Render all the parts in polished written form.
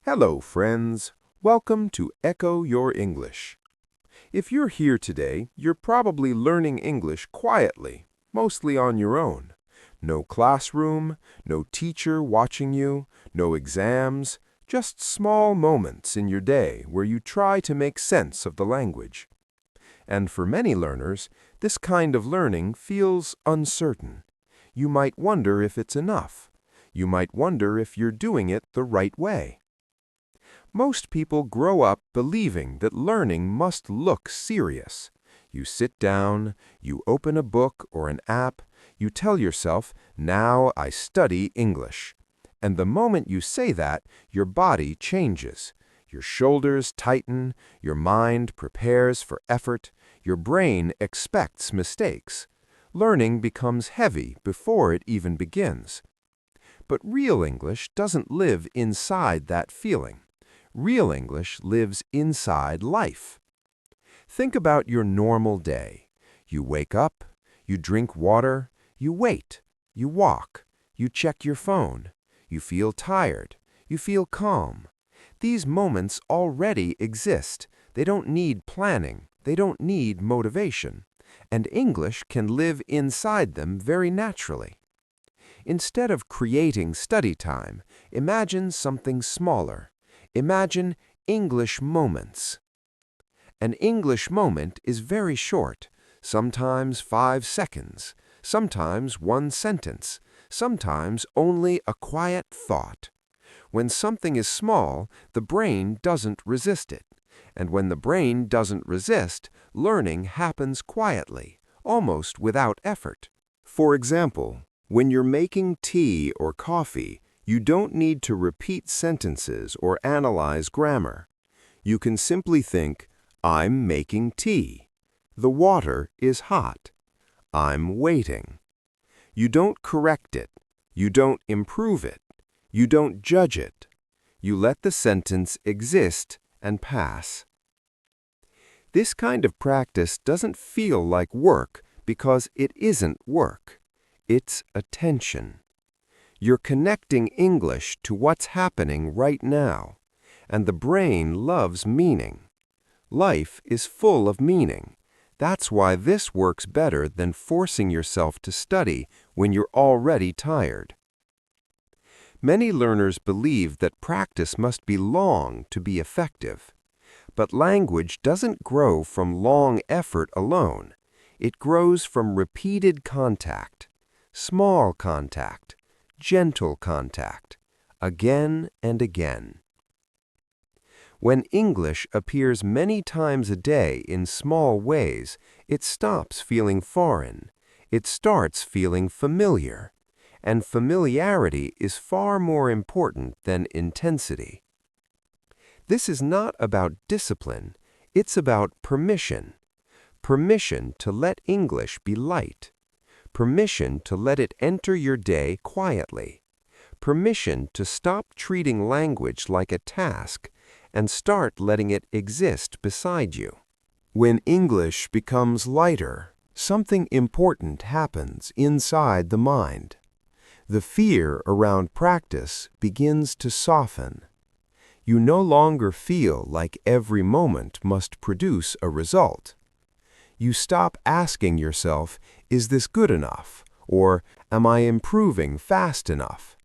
Hello, friends. Welcome to Echo Your English. If you're here today, you're probably learning English quietly, mostly on your own. No classroom, no teacher watching you, no exams, just small moments in your day where you try to make sense of the language. And for many learners, this kind of learning feels uncertain. You might wonder if it's enough. You might wonder if you're doing it the right way. Most people grow up believing that learning must look serious. You sit down, you open a book or an app, you tell yourself, "Now I study English." And the moment you say that, your body changes. Your shoulders tighten, your mind prepares for effort, your brain expects mistakes. Learning becomes heavy before it even begins. But real English doesn't live inside that feeling. Real English lives inside life. Think about your normal day. You wake up, you drink water, you wait, you walk, you check your phone, you feel tired, you feel calm. These moments already exist. They don't need planning. They don't need motivation. And English can live inside them very naturally. Instead of creating study time, imagine something smaller. Imagine English moments. An English moment is very short, sometimes 5 seconds, sometimes 1 sentence, sometimes only a quiet thought. When something is small, the brain doesn't resist it. And when the brain doesn't resist, learning happens quietly, almost without effort. For example, when you're making tea or coffee, you don't need to repeat sentences or analyze grammar. You can simply think, "I'm making tea. The water is hot. I'm waiting." You don't correct it. You don't improve it. You don't judge it. You let the sentence exist and pass. This kind of practice doesn't feel like work because it isn't work. It's attention. You're connecting English to what's happening right now, and the brain loves meaning. Life is full of meaning. That's why this works better than forcing yourself to study when you're already tired. Many learners believe that practice must be long to be effective. But language doesn't grow from long effort alone. It grows from repeated contact, small contact, gentle contact, again and again. When English appears many times a day in small ways, it stops feeling foreign. It starts feeling familiar. And familiarity is far more important than intensity. This is not about discipline, it's about permission. Permission to let English be light. Permission to let it enter your day quietly. Permission to stop treating language like a task and start letting it exist beside you. When English becomes lighter, something important happens inside the mind. The fear around practice begins to soften. You no longer feel like every moment must produce a result. You stop asking yourself, "Is this good enough?" or "Am I improving fast enough?"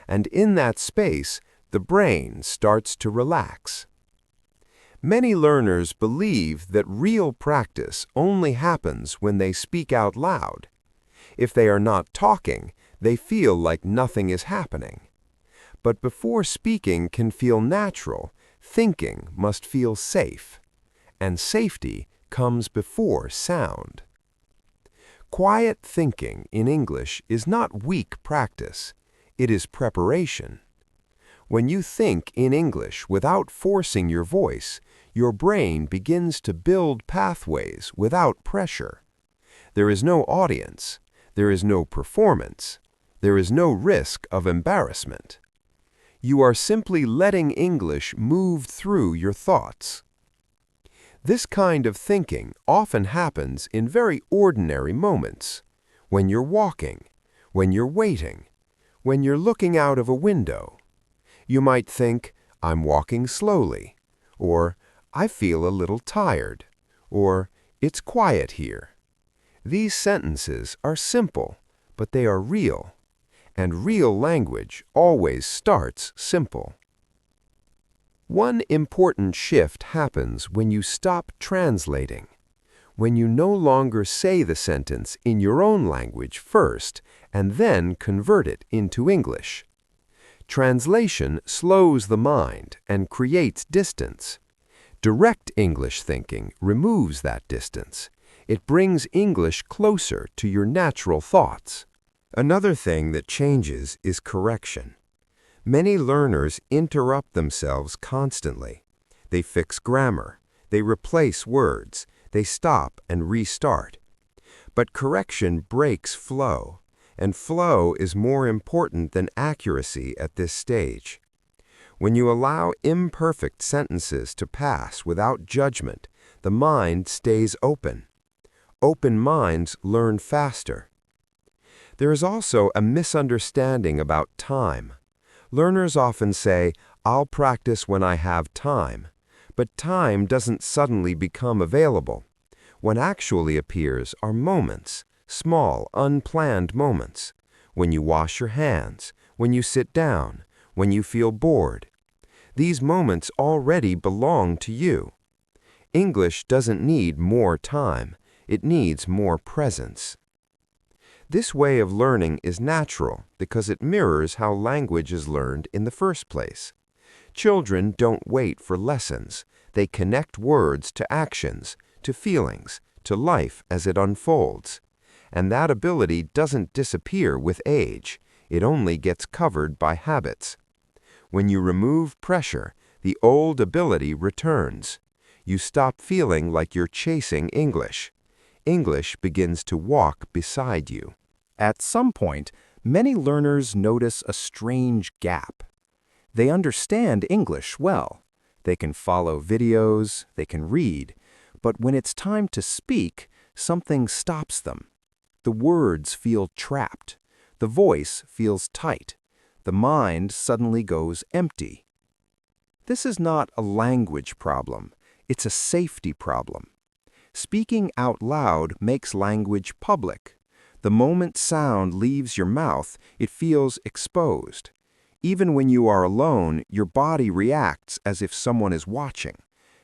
And in that space, the brain starts to relax. Many learners believe that real practice only happens when they speak out loud. If they are not talking, they feel like nothing is happening. But before speaking can feel natural, thinking must feel safe. And safety comes before sound. Quiet thinking in English is not weak practice. It is preparation. When you think in English without forcing your voice, your brain begins to build pathways without pressure. There is no audience. There is no performance. There is no risk of embarrassment. You are simply letting English move through your thoughts. This kind of thinking often happens in very ordinary moments. When you're walking, when you're waiting, when you're looking out of a window. You might think, I'm walking slowly, or I feel a little tired, or it's quiet here. These sentences are simple, but they are real, and real language always starts simple. One important shift happens when you stop translating, when you no longer say the sentence in your own language first and then convert it into English. Translation slows the mind and creates distance. Direct English thinking removes that distance. It brings English closer to your natural thoughts. Another thing that changes is correction. Many learners interrupt themselves constantly. They fix grammar. They replace words. They stop and restart. But correction breaks flow, and flow is more important than accuracy at this stage. When you allow imperfect sentences to pass without judgment, the mind stays open. Open minds learn faster. There is also a misunderstanding about time. Learners often say, "I'll practice when I have time," but time doesn't suddenly become available. What actually appears are moments, small, unplanned moments. When you wash your hands, when you sit down, when you feel bored. These moments already belong to you. English doesn't need more time. It needs more presence. This way of learning is natural because it mirrors how language is learned in the first place. Children don't wait for lessons. They connect words to actions, to feelings, to life as it unfolds. And that ability doesn't disappear with age. It only gets covered by habits. When you remove pressure, the old ability returns. You stop feeling like you're chasing English. English begins to walk beside you. At some point, many learners notice a strange gap. They understand English well. They can follow videos, they can read, but when it's time to speak, something stops them. The words feel trapped. The voice feels tight. The mind suddenly goes empty. This is not a language problem. It's a safety problem. Speaking out loud makes language public. The moment sound leaves your mouth, it feels exposed. Even when you are alone, your body reacts as if someone is watching,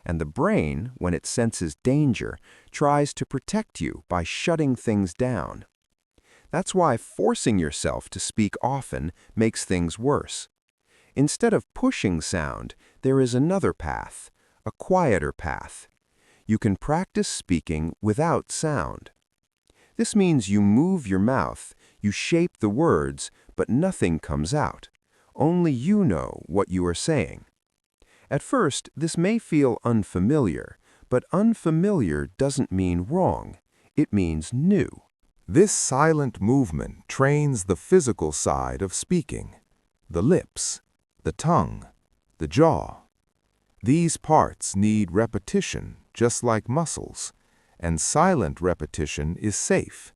and the brain, when it senses danger, tries to protect you by shutting things down. That's why forcing yourself to speak often makes things worse. Instead of pushing sound, there is another path, a quieter path. You can practice speaking without sound. This means you move your mouth, you shape the words, but nothing comes out. Only you know what you are saying. At first, this may feel unfamiliar, but unfamiliar doesn't mean wrong. It means new. This silent movement trains the physical side of speaking, the lips, the tongue, the jaw. These parts need repetition, just like muscles, and silent repetition is safe.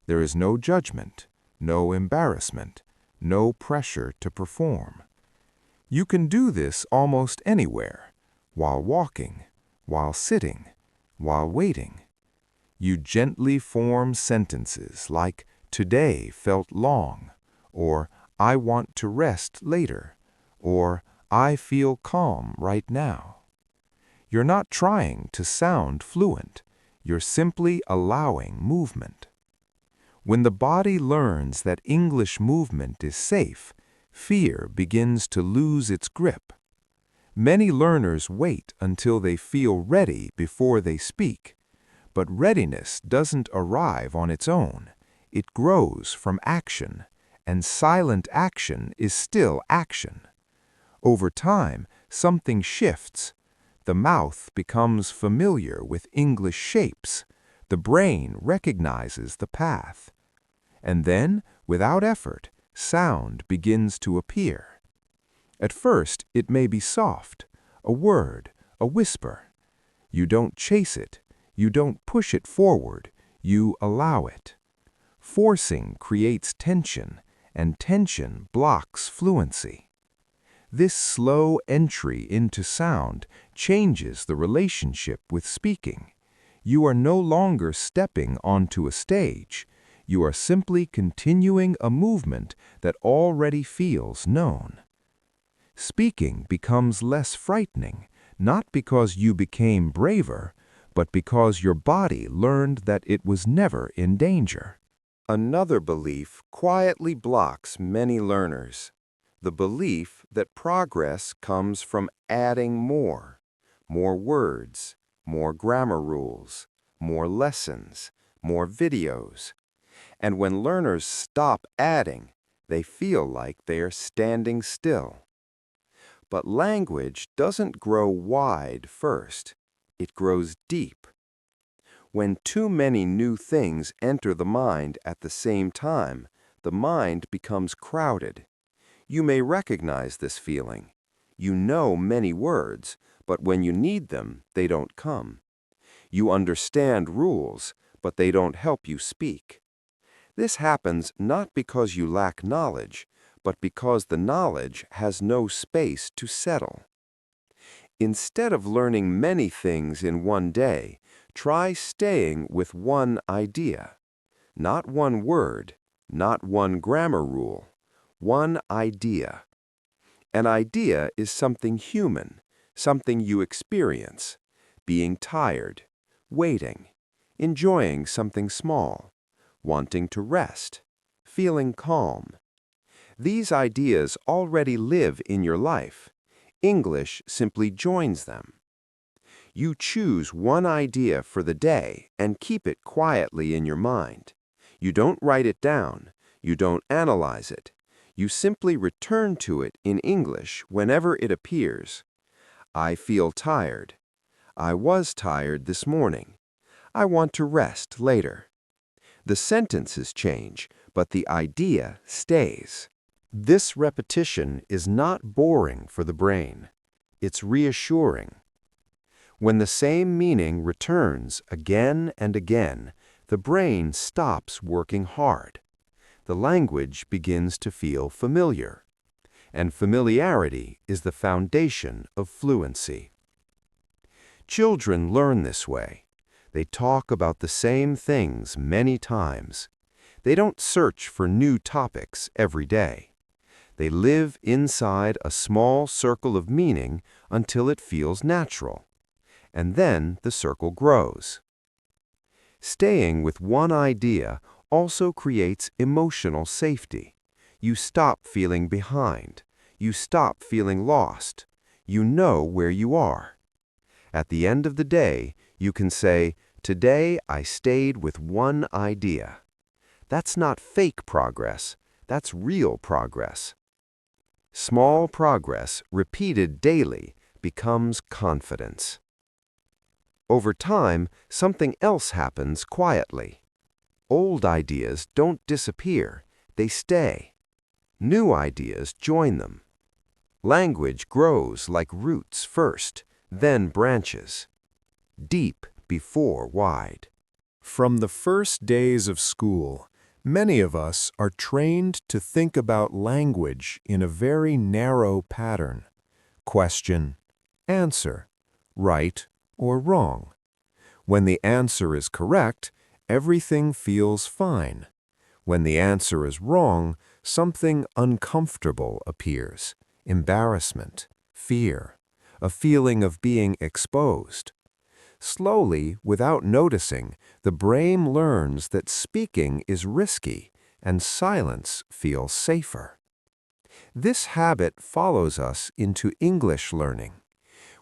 There is no judgment, no embarrassment, no pressure to perform. You can do this almost anywhere, while walking, while sitting, while waiting. You gently form sentences like, "Today felt long," or "I want to rest later," or "I feel calm right now." You're not trying to sound fluent. You're simply allowing movement. When the body learns that English movement is safe, fear begins to lose its grip. Many learners wait until they feel ready before they speak, but readiness doesn't arrive on its own. It grows from action, and silent action is still action. Over time, something shifts. The mouth becomes familiar with English shapes. The brain recognizes the path. And then, without effort, sound begins to appear. At first, it may be soft, a word, a whisper. You don't chase it. You don't push it forward. You allow it. Forcing creates tension, and tension blocks fluency. This slow entry into sound changes the relationship with speaking. You are no longer stepping onto a stage. You are simply continuing a movement that already feels known. Speaking becomes less frightening, not because you became braver, but because your body learned that it was never in danger. Another belief quietly blocks many learners. The belief that progress comes from adding more words, more grammar rules, more lessons, more videos. And when learners stop adding, they feel like they are standing still. But language doesn't grow wide first. It grows deep. When too many new things enter the mind at the same time, the mind becomes crowded. You may recognize this feeling. You know many words, but when you need them, they don't come. You understand rules, but they don't help you speak. This happens not because you lack knowledge, but because the knowledge has no space to settle. Instead of learning many things in one day, try staying with one idea. Not one word, not one grammar rule. One idea. An idea is something human, something you experience. Being tired, waiting, enjoying something small, wanting to rest, feeling calm. These ideas already live in your life. English simply joins them. You choose one idea for the day and keep it quietly in your mind. You don't write it down. You don't analyze it. You simply return to it in English whenever it appears. I feel tired. I was tired this morning. I want to rest later. The sentences change, but the idea stays. This repetition is not boring for the brain. It's reassuring. When the same meaning returns again and again, the brain stops working hard. The language begins to feel familiar. And familiarity is the foundation of fluency. Children learn this way. They talk about the same things many times. They don't search for new topics every day. They live inside a small circle of meaning until it feels natural. And then the circle grows. Staying with one idea also creates emotional safety. You stop feeling behind. You stop feeling lost. You know where you are. At the end of the day, you can say, "Today I stayed with one idea." That's not fake progress. That's real progress. Small progress, repeated daily, becomes confidence. Over time, something else happens quietly. Old ideas don't disappear, they stay. New ideas join them. Language grows like roots first, then branches. Deep before wide. From the first days of school, many of us are trained to think about language in a very narrow pattern. Question, answer, right or wrong. When the answer is correct, everything feels fine. When the answer is wrong, something uncomfortable appears. Embarrassment, fear, a feeling of being exposed. Slowly, without noticing, the brain learns that speaking is risky and silence feels safer. This habit follows us into English learning.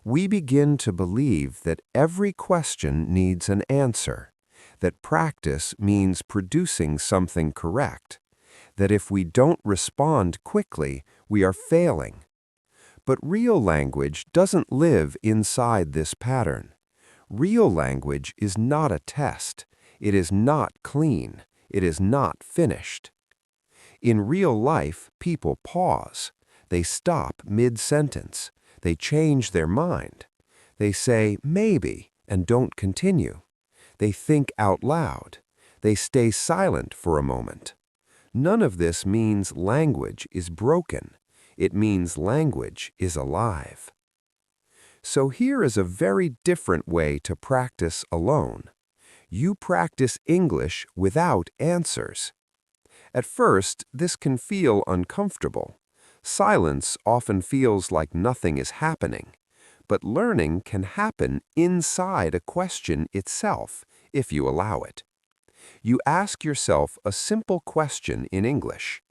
We begin to believe that every question needs an answer, that practice means producing something correct, that if we don't respond quickly, we are failing. But real language doesn't live inside this pattern. Real language is not a test. It is not clean. It is not finished. In real life, people pause. They stop mid-sentence. They change their mind. They say maybe and don't continue. They think out loud. They stay silent for a moment. None of this means language is broken. It means language is alive. So here is a very different way to practice alone. You practice English without answers. At first, this can feel uncomfortable. Silence often feels like nothing is happening. But learning can happen inside a question itself, if you allow it. You ask yourself a simple question in English.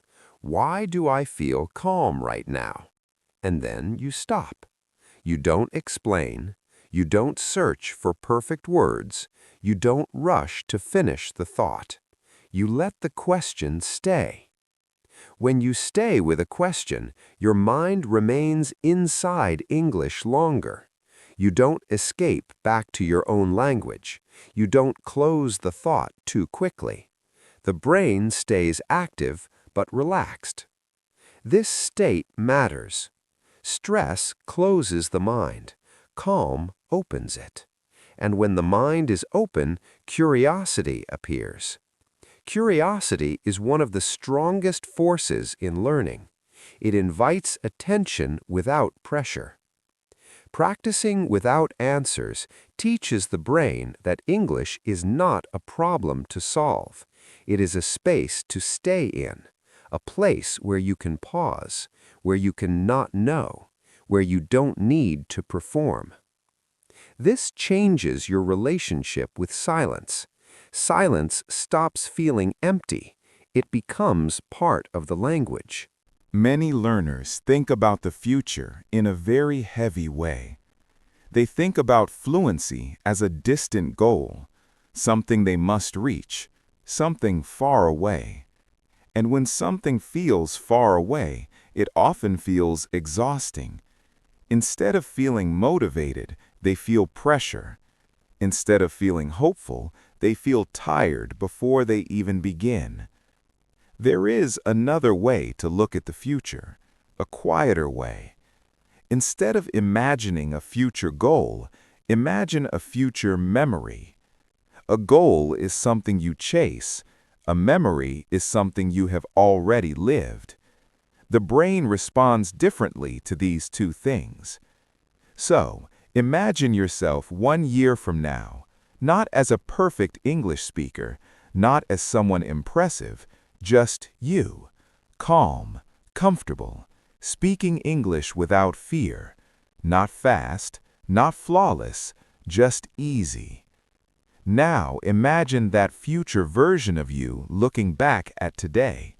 Why do I feel calm right now? And then you stop. You don't explain. You don't search for perfect words. You don't rush to finish the thought. You let the question stay. When you stay with a question, your mind remains inside English longer. You don't escape back to your own language. You don't close the thought too quickly. The brain stays active but relaxed. This state matters. Stress closes the mind. Calm opens it. And when the mind is open, curiosity appears. Curiosity is one of the strongest forces in learning. It invites attention without pressure. Practicing without answers teaches the brain that English is not a problem to solve. It is a space to stay in, a place where you can pause, where you can not know, where you don't need to perform. This changes your relationship with silence. Silence stops feeling empty. It becomes part of the language. Many learners think about the future in a very heavy way. They think about fluency as a distant goal, something they must reach, something far away. And when something feels far away, it often feels exhausting. Instead of feeling motivated, they feel pressure. Instead of feeling hopeful, they feel tired before they even begin. There is another way to look at the future, a quieter way. Instead of imagining a future goal, imagine a future memory. A goal is something you chase. A memory is something you have already lived. The brain responds differently to these two things. So, imagine yourself 1 year from now, not as a perfect English speaker, not as someone impressive, just you, calm, comfortable, speaking English without fear, not fast, not flawless, just easy. Now imagine that future version of you looking back at today.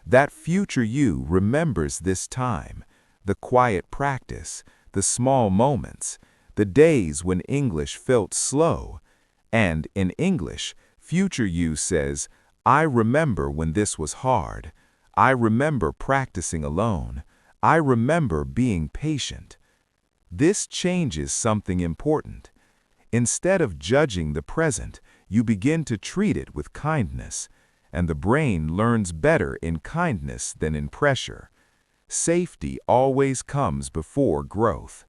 That future you remembers this time, the quiet practice, the small moments, the days when English felt slow. And in English, future you says, I remember when this was hard. I remember practicing alone. I remember being patient. This changes something important. Instead of judging the present, you begin to treat it with kindness, and the brain learns better in kindness than in pressure. Safety always comes before growth.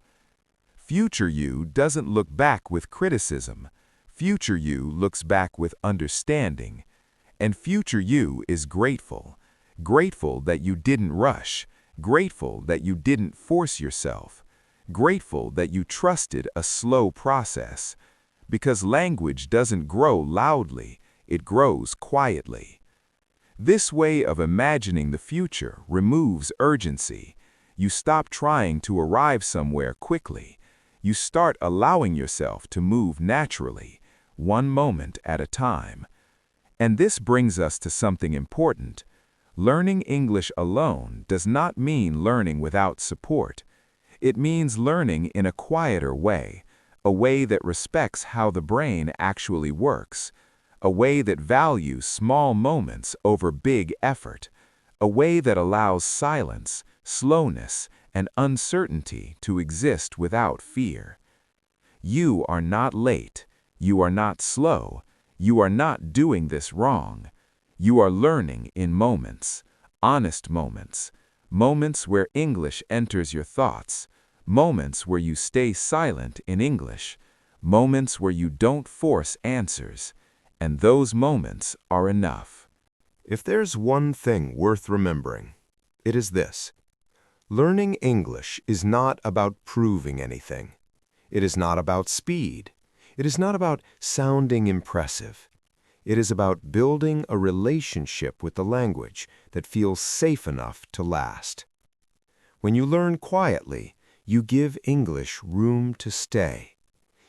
Future you doesn't look back with criticism. Future you looks back with understanding. And future you is grateful. Grateful that you didn't rush. Grateful that you didn't force yourself. Grateful that you trusted a slow process. Because language doesn't grow loudly, it grows quietly. This way of imagining the future removes urgency. You stop trying to arrive somewhere quickly. You start allowing yourself to move naturally, one moment at a time. And this brings us to something important. Learning English alone does not mean learning without support. It means learning in a quieter way, a way that respects how the brain actually works, a way that values small moments over big effort, a way that allows silence, slowness, and uncertainty to exist without fear. You are not late. You are not slow. You are not doing this wrong. You are learning in moments, honest moments, moments where English enters your thoughts, moments where you stay silent in English, moments where you don't force answers, and those moments are enough. If there's one thing worth remembering, it is this. Learning English is not about proving anything. It is not about speed. It is not about sounding impressive. It is about building a relationship with the language that feels safe enough to last. When you learn quietly, you give English room to stay.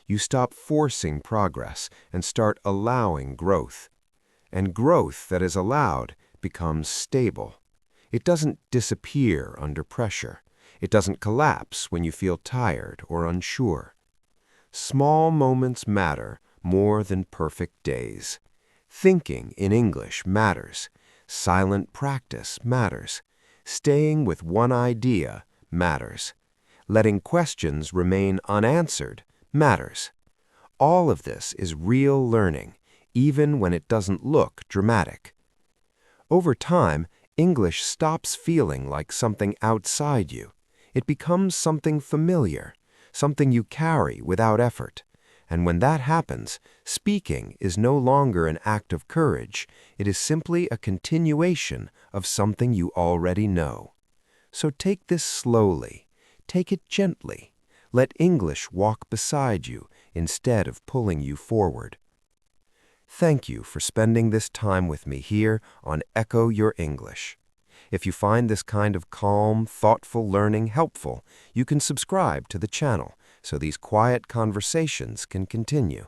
You stop forcing progress and start allowing growth. And growth that is allowed becomes stable. It doesn't disappear under pressure. It doesn't collapse when you feel tired or unsure. Small moments matter more than perfect days. Thinking in English matters. Silent practice matters. Staying with one idea matters. Letting questions remain unanswered matters. All of this is real learning, even when it doesn't look dramatic. Over time, English stops feeling like something outside you. It becomes something familiar, something you carry without effort. And when that happens, speaking is no longer an act of courage. It is simply a continuation of something you already know. So take this slowly. Take it gently. Let English walk beside you instead of pulling you forward. Thank you for spending this time with me here on Echo Your English. If you find this kind of calm, thoughtful learning helpful, you can subscribe to the channel so these quiet conversations can continue.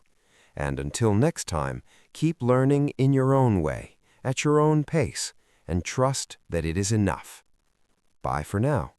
And until next time, keep learning in your own way, at your own pace, and trust that it is enough. Bye for now.